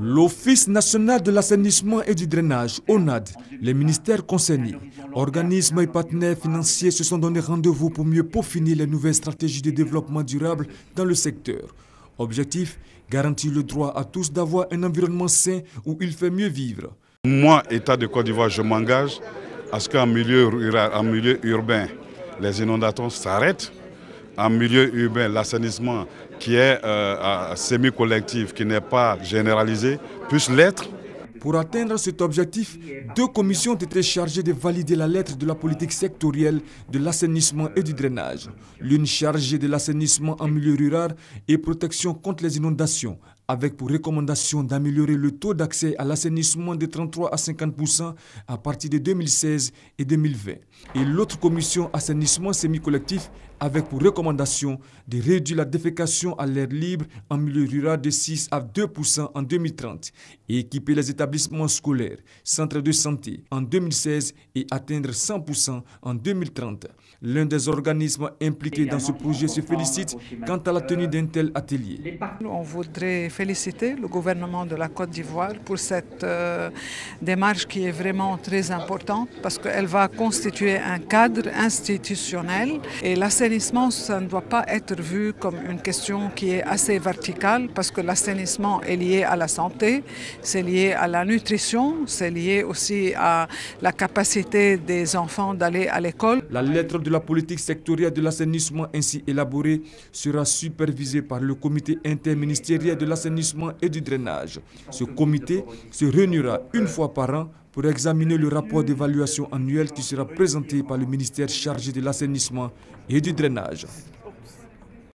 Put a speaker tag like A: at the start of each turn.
A: L'Office national de l'assainissement et du drainage, ONAD, les ministères concernés, organismes et partenaires financiers se sont donné rendez-vous pour mieux peaufiner les nouvelles stratégies de développement durable dans le secteur. Objectif, garantir le droit à tous d'avoir un environnement sain où il fait mieux vivre.
B: Moi, État de Côte d'Ivoire, je m'engage à ce qu'en milieu rural, en milieu urbain, les inondations s'arrêtent. En milieu urbain, l'assainissement qui est semi-collectif, qui n'est pas généralisé, puisse l'être.
A: Pour atteindre cet objectif, 2 commissions ont été chargées de valider la lettre de la politique sectorielle de l'assainissement et du drainage. L'une chargée de l'assainissement en milieu rural et protection contre les inondations, avec pour recommandation d'améliorer le taux d'accès à l'assainissement de 33 à 50% à partir de 2016 et 2020. Et l'autre commission assainissement semi-collectif avec pour recommandation de réduire la défécation à l'air libre en milieu rural de 6 à 2% en 2030 et équiper les établissements scolaires, centres de santé en 2016 et atteindre 100% en 2030. L'un des organismes impliqués dans ce projet se félicite quant à la tenue d'un tel atelier.
C: On voudrait féliciter le gouvernement de la Côte d'Ivoire pour cette démarche qui est vraiment très importante parce qu'elle va constituer un cadre institutionnel et l'assainissement, ça ne doit pas être vu comme une question qui est assez verticale parce que l'assainissement est lié à la santé, c'est lié à la nutrition, c'est lié aussi à la capacité des enfants d'aller à l'école.
A: La lettre de la politique sectorielle de l'assainissement ainsi élaborée sera supervisée par le comité interministériel de l'assainissement et du drainage. Ce comité se réunira une fois par an pour examiner le rapport d'évaluation annuel qui sera présenté par le ministère chargé de l'assainissement et du drainage.